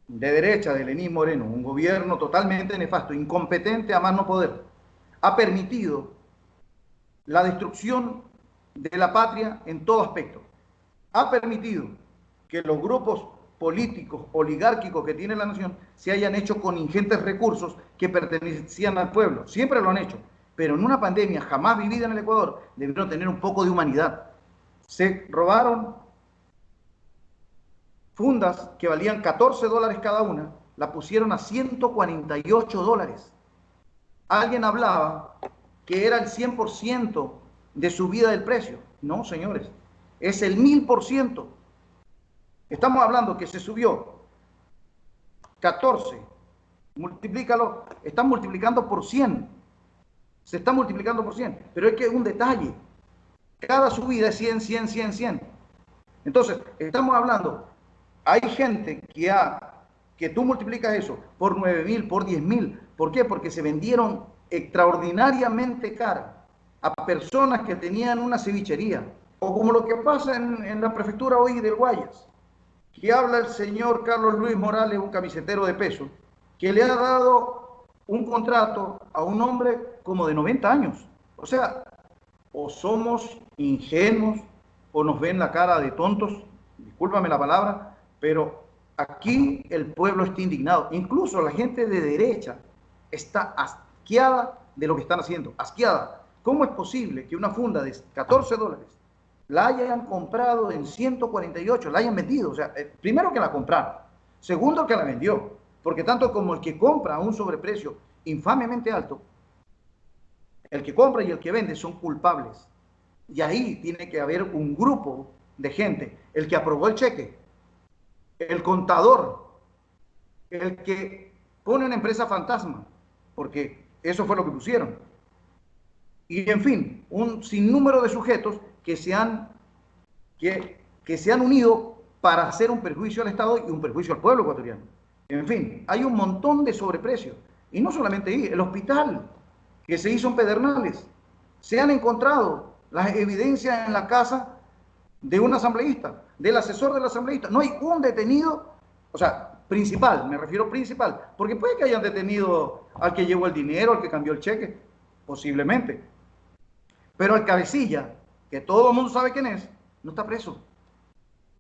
de derecha de Lenín Moreno, un gobierno totalmente nefasto, incompetente a más no poder, ha permitido la destrucción de la patria en todo aspecto. Ha permitido que los grupos políticos, oligárquicos que tiene la nación se hayan hecho con ingentes recursos que pertenecían al pueblo. Siempre lo han hecho, pero en una pandemia jamás vivida en el Ecuador debieron tener un poco de humanidad. Se robaron fundas que valían $14 cada una, la pusieron a $148. Alguien hablaba que era el 100% de subida del precio. No, señores, es el 1000%. Estamos hablando que se subió 14, multiplícalo, están multiplicando por 100. Se está multiplicando por 100, pero es que es un detalle. Cada subida es 100, 100, 100, 100. Entonces, estamos hablando, hay gente que tú multiplicas eso por 9.000, por 10.000. ¿Por qué? Porque se vendieron extraordinariamente caras a personas que tenían una cevichería. O como lo que pasa en la prefectura hoy del Guayas, que habla el señor Carlos Luis Morales, un camisetero de peso, que le ha dado un contrato a un hombre como de 90 años. O sea, o somos ingenuos o nos ven la cara de tontos, discúlpame la palabra, pero aquí el pueblo está indignado. Incluso la gente de derecha está asqueada de lo que están haciendo, asqueada. ¿Cómo es posible que una funda de $14 la hayan comprado en 148, la hayan vendido? O sea, primero que la compraron, segundo que la vendió, porque tanto como el que compra a un sobreprecio infamemente alto, el que compra y el que vende son culpables. Y ahí tiene que haber un grupo de gente, el que aprobó el cheque, el contador, el que pone una empresa fantasma, porque eso fue lo que pusieron. Y en fin, un sinnúmero de sujetos que se han unido para hacer un perjuicio al Estado y un perjuicio al pueblo ecuatoriano. En fin, hay un montón de sobreprecios. Y no solamente ahí, el hospital que se hizo en Pedernales. Se han encontrado las evidencias en la casa de un asambleísta, del asesor del asambleísta. No hay un detenido, o sea, principal, me refiero principal, porque puede que hayan detenido al que llevó el dinero, al que cambió el cheque, posiblemente. Pero el cabecilla, que todo el mundo sabe quién es, no está preso.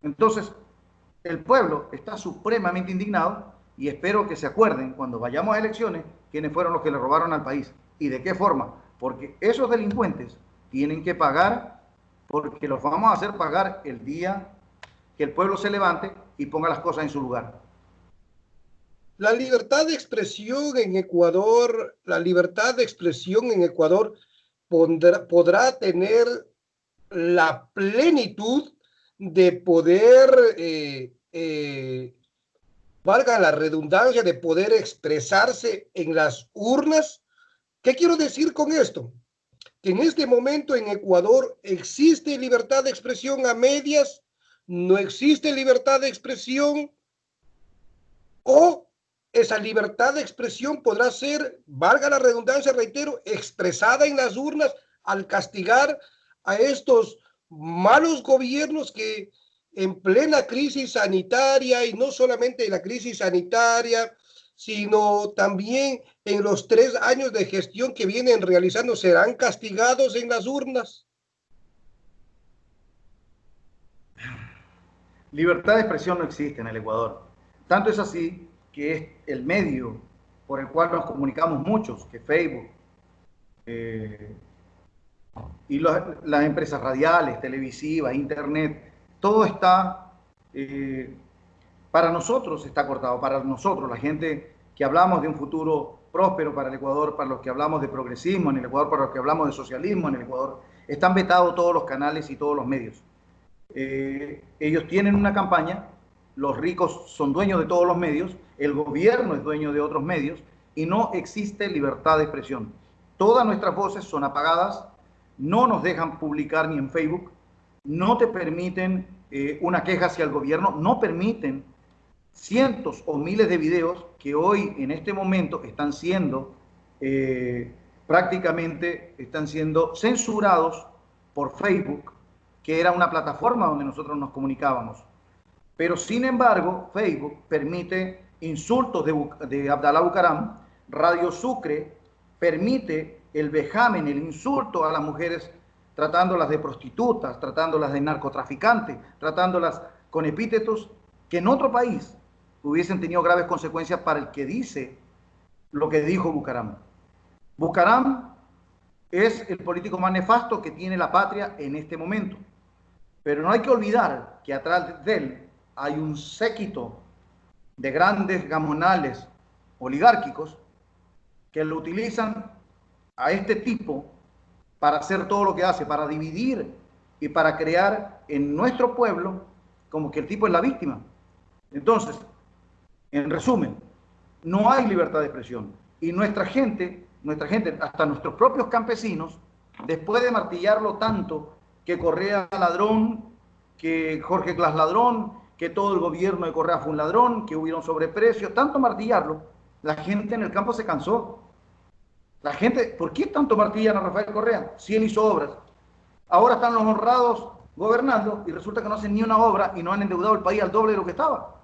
Entonces, el pueblo está supremamente indignado y espero que se acuerden cuando vayamos a elecciones quiénes fueron los que le robaron al país y de qué forma, porque esos delincuentes tienen que pagar, porque los vamos a hacer pagar el día que el pueblo se levante y ponga las cosas en su lugar. La libertad de expresión en Ecuador, podrá tener la plenitud de poder, valga la redundancia, de poder expresarse en las urnas. ¿Qué quiero decir con esto? Que en este momento en Ecuador existe libertad de expresión a medias, no existe libertad de expresión, o esa libertad de expresión podrá ser, valga la redundancia, reitero, expresada en las urnas al castigar a estos malos gobiernos que en plena crisis sanitaria, y no solamente en la crisis sanitaria, sino también en los 3 años de gestión que vienen realizando, serán castigados en las urnas. Libertad de expresión no existe en el Ecuador. Tanto es así que es el medio por el cual nos comunicamos muchos, que Facebook, y las empresas radiales, televisivas, internet, todo está, para nosotros está cortado, para nosotros, la gente que hablamos de un futuro próspero para el Ecuador, para los que hablamos de progresismo en el Ecuador, para los que hablamos de socialismo en el Ecuador, están vetados todos los canales y todos los medios. Ellos tienen una campaña, los ricos son dueños de todos los medios, el gobierno es dueño de otros medios y no existe libertad de expresión. Todas nuestras voces son apagadas, no nos dejan publicar ni en Facebook, no te permiten una queja hacia el gobierno, no permiten cientos o miles de videos que hoy en este momento están siendo prácticamente están siendo censurados por Facebook, que era una plataforma donde nosotros nos comunicábamos. Pero sin embargo, Facebook permite insultos de Abdalá Bucaram, Radio Sucre permite el vejamen, el insulto a las mujeres, tratándolas de prostitutas, tratándolas de narcotraficantes, tratándolas con epítetos que en otro país hubiesen tenido graves consecuencias para el que dice lo que dijo Bucaram. Bucaram es el político más nefasto que tiene la patria en este momento. Pero no hay que olvidar que atrás de él hay un séquito de grandes gamonales oligárquicos que lo utilizan a este tipo para hacer todo lo que hace, para dividir y para crear en nuestro pueblo como que el tipo es la víctima. Entonces, en resumen, no hay libertad de expresión. Y nuestra gente, hasta nuestros propios campesinos, después de martillarlo tanto, que Correa ladrón, que Jorge Glass ladrón, que todo el gobierno de Correa fue un ladrón, que hubieron sobreprecios, tanto martillarlo, la gente en el campo se cansó. La gente, ¿por qué tanto martillan a Rafael Correa? Si él hizo obras. Ahora están los honrados gobernando y resulta que no hacen ni una obra y no han endeudado el país al doble de lo que estaba.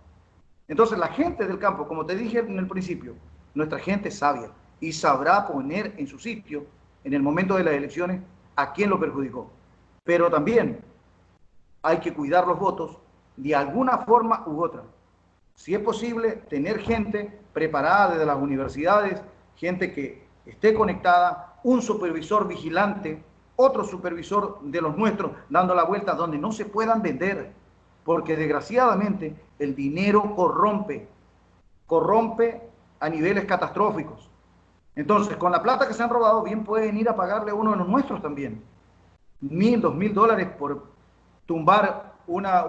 Entonces la gente del campo, como te dije en el principio, nuestra gente es sabia y sabrá poner en su sitio, en el momento de las elecciones, a quién lo perjudicó. Pero también hay que cuidar los votos de alguna forma u otra. Si es posible, tener gente preparada desde las universidades, gente que esté conectada, un supervisor vigilante, otro supervisor de los nuestros dando la vuelta donde no se puedan vender, porque desgraciadamente el dinero corrompe a niveles catastróficos. Entonces, con la plata que se han robado, bien pueden ir a pagarle a uno de los nuestros también. $1,000, $2,000 por tumbar una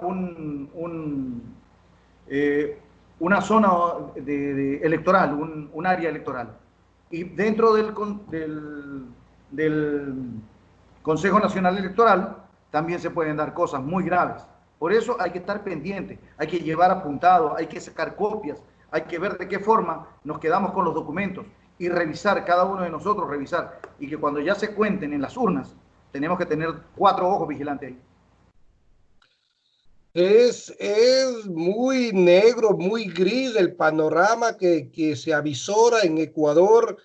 zona electoral, un área electoral. Y dentro del Consejo Nacional Electoral también se pueden dar cosas muy graves. Por eso hay que estar pendiente, hay que llevar apuntado, hay que sacar copias, hay que ver de qué forma nos quedamos con los documentos y revisar, cada uno de nosotros revisar, y que cuando ya se cuenten en las urnas, tenemos que tener 4 ojos vigilantes ahí. Es muy negro, muy gris el panorama que se avisora en Ecuador.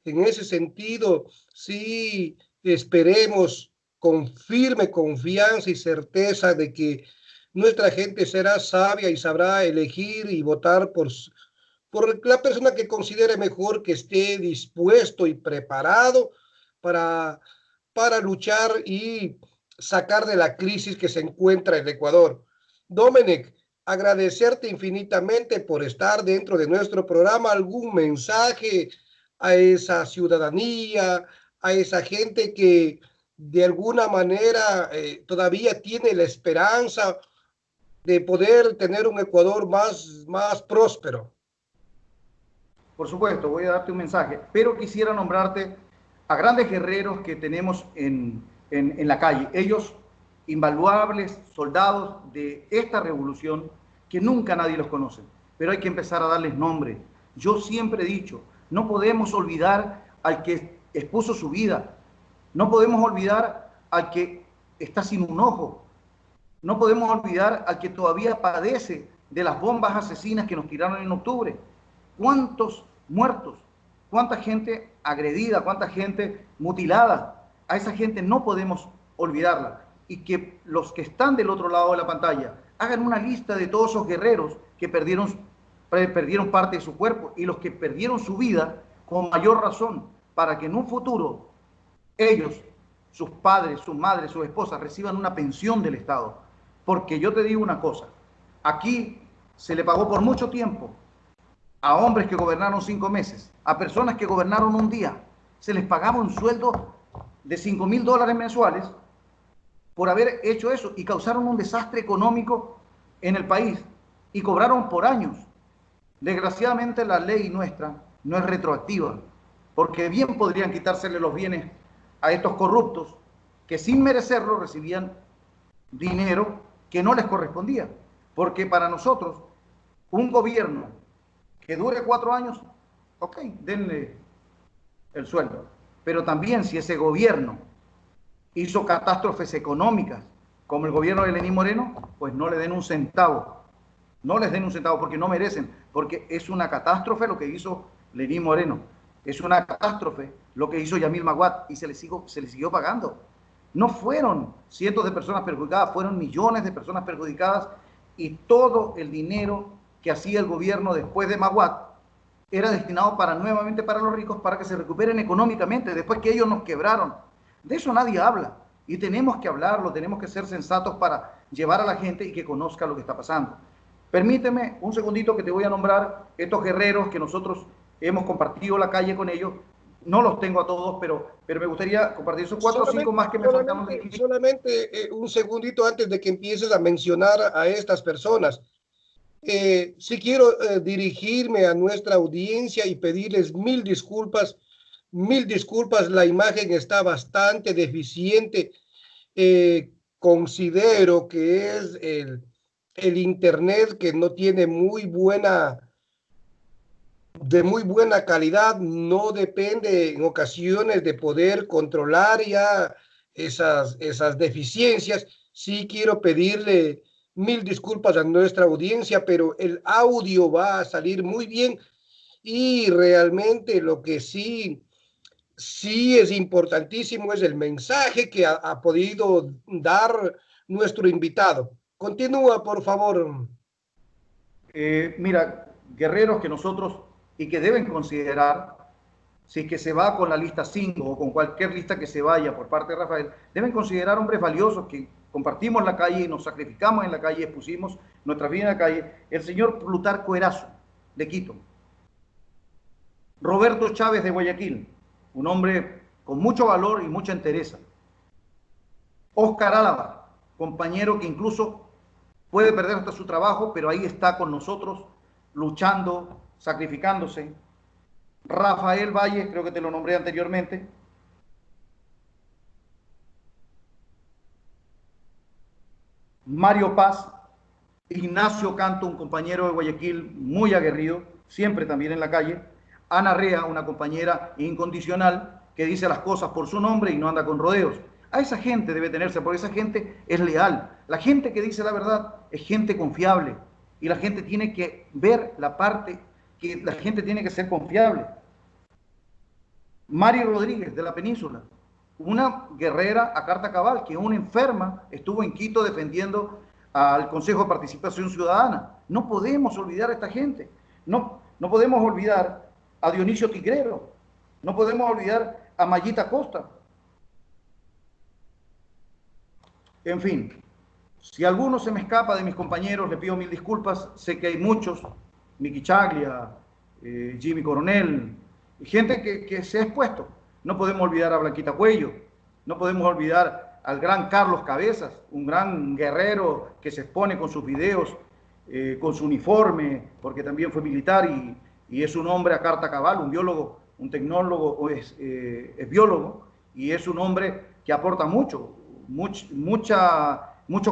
En ese sentido, sí esperemos con firme confianza y certeza de que nuestra gente será sabia y sabrá elegir y votar por la persona que considere mejor, que esté dispuesto y preparado para, para luchar y sacar de la crisis que se encuentra el Ecuador. Domenech, agradecerte infinitamente por estar dentro de nuestro programa. ¿Algún mensaje a esa ciudadanía, a esa gente que de alguna manera todavía tiene la esperanza de poder tener un Ecuador más próspero? Por supuesto, voy a darte un mensaje, pero quisiera nombrarte a grandes guerreros que tenemos en la calle. Ellos, invaluables soldados de esta revolución, que nunca nadie los conoce, pero hay que empezar a darles nombre. Yo siempre he dicho, no podemos olvidar al que expuso su vida, no podemos olvidar al que está sin un ojo, no podemos olvidar al que todavía padece de las bombas asesinas que nos tiraron en octubre. ¿Cuántos muertos? ¿Cuánta gente agredida? ¿Cuánta gente mutilada? A esa gente no podemos olvidarla. Y que los que están del otro lado de la pantalla hagan una lista de todos esos guerreros que perdieron parte de su cuerpo y los que perdieron su vida con mayor razón, para que en un futuro ellos, sus padres, sus madres, sus esposas reciban una pensión del Estado. Porque yo te digo una cosa, aquí se le pagó por mucho tiempo a hombres que gobernaron 5 meses, a personas que gobernaron un día, se les pagaba un sueldo de $5,000 mensuales por haber hecho eso y causaron un desastre económico en el país y cobraron por años. Desgraciadamente la ley nuestra no es retroactiva, porque bien podrían quitársele los bienes a estos corruptos que sin merecerlo recibían dinero que no les correspondía, porque para nosotros un gobierno que dure 4 años, ok, denle el sueldo. Pero también si ese gobierno hizo catástrofes económicas, como el gobierno de Lenín Moreno, pues no le den un centavo. No les den un centavo porque no merecen, porque es una catástrofe lo que hizo Lenín Moreno. Es una catástrofe lo que hizo Yamil Maguad y se le siguió pagando. No fueron cientos de personas perjudicadas, fueron millones de personas perjudicadas y todo el dinero que hacía el gobierno después de Maguad era destinado nuevamente para los ricos, para que se recuperen económicamente, después que ellos nos quebraron. De eso nadie habla y tenemos que hablarlo, tenemos que ser sensatos para llevar a la gente y que conozca lo que está pasando. Permíteme un segundito que te voy a nombrar estos guerreros que nosotros hemos compartido la calle con ellos. No los tengo a todos, pero me gustaría compartir esos 4 o 5 más que me faltaron. Solamente un segundito antes de que empieces a mencionar a estas personas. Sí quiero dirigirme a nuestra audiencia y pedirles mil disculpas. Mil disculpas, la imagen está bastante deficiente. Considero que es el internet que no tiene de muy buena calidad, no depende en ocasiones de poder controlar ya esas deficiencias. Sí quiero pedirle mil disculpas a nuestra audiencia, pero el audio va a salir muy bien y realmente lo que sí es importantísimo es el mensaje que ha podido dar nuestro invitado. Continúa, por favor. Mira, guerreros que nosotros y que deben considerar, si es que se va con la lista 5 o con cualquier lista que se vaya por parte de Rafael, deben considerar hombres valiosos que compartimos la calle y nos sacrificamos en la calle, expusimos nuestra vida en la calle. El señor Plutarco Erazo, de Quito. Roberto Chávez, de Guayaquil, un hombre con mucho valor y mucha entereza. Oscar Álava, compañero que incluso puede perder hasta su trabajo, pero ahí está con nosotros, luchando, sacrificándose. Rafael Valle, creo que te lo nombré anteriormente. Mario Paz, Ignacio Canto, un compañero de Guayaquil muy aguerrido, siempre también en la calle. Ana Rea, una compañera incondicional que dice las cosas por su nombre y no anda con rodeos. A esa gente debe tenerse, porque esa gente es leal. La gente que dice la verdad es gente confiable y la gente tiene que ver la parte que la gente tiene que ser confiable. Mari Rodríguez, de la Península, una guerrera a carta cabal, que una enferma estuvo en Quito defendiendo al Consejo de Participación Ciudadana. No podemos olvidar a esta gente. No podemos olvidar a Dionisio Tigrero. No podemos olvidar a Mayita Costa. En fin, si alguno se me escapa de mis compañeros, le pido mil disculpas. Sé que hay muchos, Miki Chaglia, Jimmy Coronel, gente que se ha expuesto. No podemos olvidar a Blanquita Cuello, no podemos olvidar al gran Carlos Cabezas, un gran guerrero que se expone con sus videos, con su uniforme, porque también fue militar y es un hombre a carta cabal, un biólogo, un tecnólogo, es biólogo, y es un hombre que aporta mucho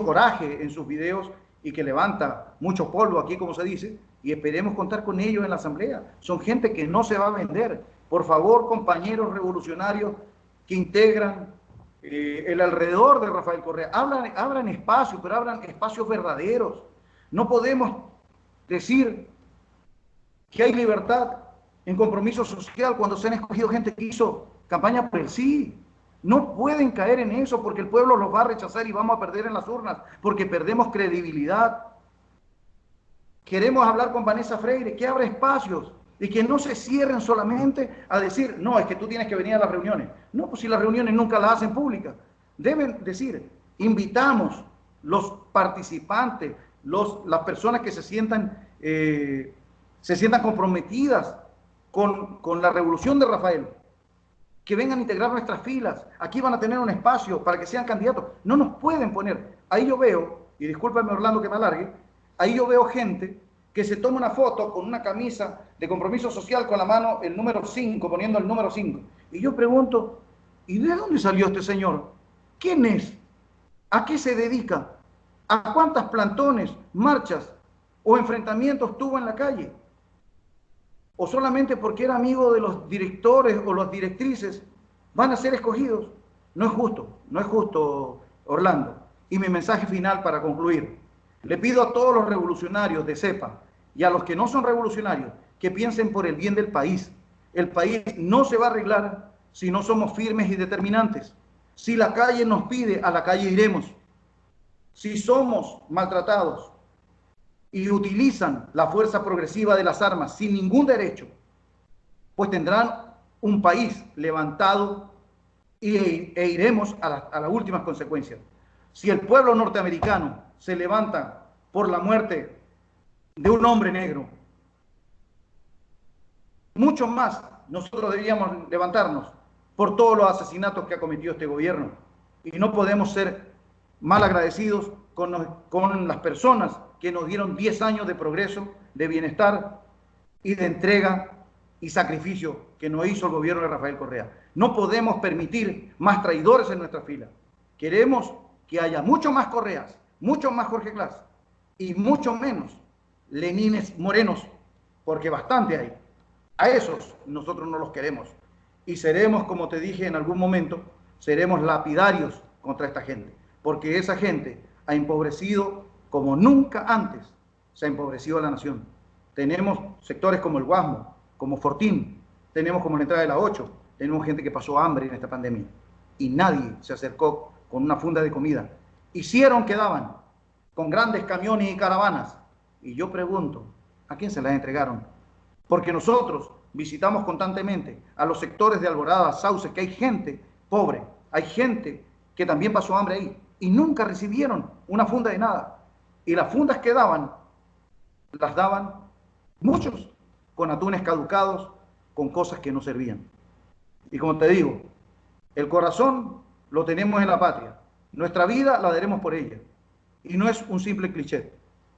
coraje en sus videos y que levanta mucho polvo aquí, como se dice, y esperemos contar con ellos en la asamblea. Son gente que no se va a vender. Por favor, compañeros revolucionarios que integran el alrededor de Rafael Correa, abran espacios, pero abran espacios verdaderos. No podemos decir que hay libertad en compromiso social cuando se han escogido gente que hizo campaña por el sí. No pueden caer en eso porque el pueblo los va a rechazar y vamos a perder en las urnas porque perdemos credibilidad. Queremos hablar con Vanessa Freire, que abra espacios y que no se cierren solamente a decir, no, es que tú tienes que venir a las reuniones. No, pues si las reuniones nunca las hacen públicas. Deben decir, invitamos los participantes, las personas que se sientan comprometidas con la revolución de Rafael, que vengan a integrar nuestras filas. Aquí van a tener un espacio para que sean candidatos. No nos pueden poner. Ahí yo veo, y discúlpame Orlando que me alargue, ahí yo veo gente que se toma una foto con una camisa de compromiso social con la mano el número 5, poniendo el número 5. Y yo pregunto, ¿y de dónde salió este señor? ¿Quién es? ¿A qué se dedica? ¿A cuántas plantones, marchas o enfrentamientos tuvo en la calle, o solamente porque era amigo de los directores o las directrices van a ser escogidos. No es justo, no es justo, Orlando. Y mi mensaje final para concluir: le pido a todos los revolucionarios de cepa y a los que no son revolucionarios que piensen por el bien del país. El país no se va a arreglar si no somos firmes y determinantes. Si la calle nos pide, a la calle iremos. Si somos maltratados y utilizan la fuerza progresiva de las armas sin ningún derecho, pues tendrán un país levantado e iremos a las últimas consecuencias. Si el pueblo norteamericano se levanta por la muerte de un hombre negro, mucho más nosotros deberíamos levantarnos por todos los asesinatos que ha cometido este gobierno. Y no podemos ser mal agradecidos con las personas que nos dieron 10 años de progreso, de bienestar y de entrega y sacrificio que nos hizo el gobierno de Rafael Correa. No podemos permitir más traidores en nuestra fila. Queremos que haya mucho más Correas, mucho más Jorge Glass y mucho menos Lenines Morenos, porque bastante hay. A esos nosotros no los queremos. Y seremos, como te dije en algún momento, seremos lapidarios contra esta gente, porque esa gente ha empobrecido como nunca antes se ha empobrecido la nación. Tenemos sectores como el Guasmo, como Fortín, tenemos como la entrada de la 8, tenemos gente que pasó hambre en esta pandemia y nadie se acercó con una funda de comida. Hicieron que daban con grandes camiones y caravanas. Y yo pregunto, ¿a quién se las entregaron? Porque nosotros visitamos constantemente a los sectores de Alborada, Sauces, que hay gente pobre, hay gente que también pasó hambre ahí y nunca recibieron una funda de nada. Y las fundas que daban, las daban muchos con atunes caducados, con cosas que no servían. Y como te digo, el corazón lo tenemos en la patria. Nuestra vida la daremos por ella. Y no es un simple cliché.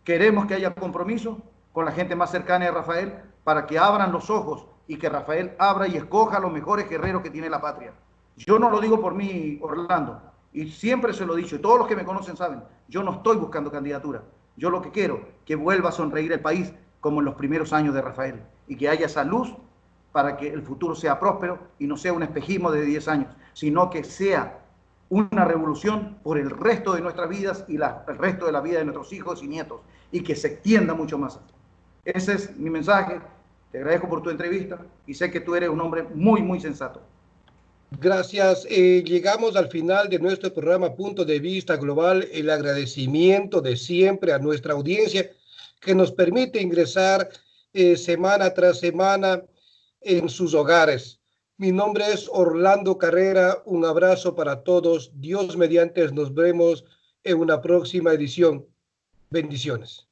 Queremos que haya compromiso con la gente más cercana de Rafael para que abran los ojos y que Rafael abra y escoja a los mejores guerreros que tiene la patria. Yo no lo digo por mí, Orlando, y siempre se lo he dicho, y todos los que me conocen saben, yo no estoy buscando candidatura. Yo lo que quiero, que vuelva a sonreír el país como en los primeros años de Rafael, y que haya esa luz para que el futuro sea próspero y no sea un espejismo de 10 años, sino que sea una revolución por el resto de nuestras vidas y el resto de la vida de nuestros hijos y nietos, y que se extienda mucho más. Ese es mi mensaje. Te agradezco por tu entrevista y sé que tú eres un hombre muy, muy sensato. Gracias. Llegamos al final de nuestro programa Punto de Vista Global. El agradecimiento de siempre a nuestra audiencia que nos permite ingresar semana tras semana en sus hogares. Mi nombre es Orlando Carrera. Un abrazo para todos. Dios mediante, nos vemos en una próxima edición. Bendiciones.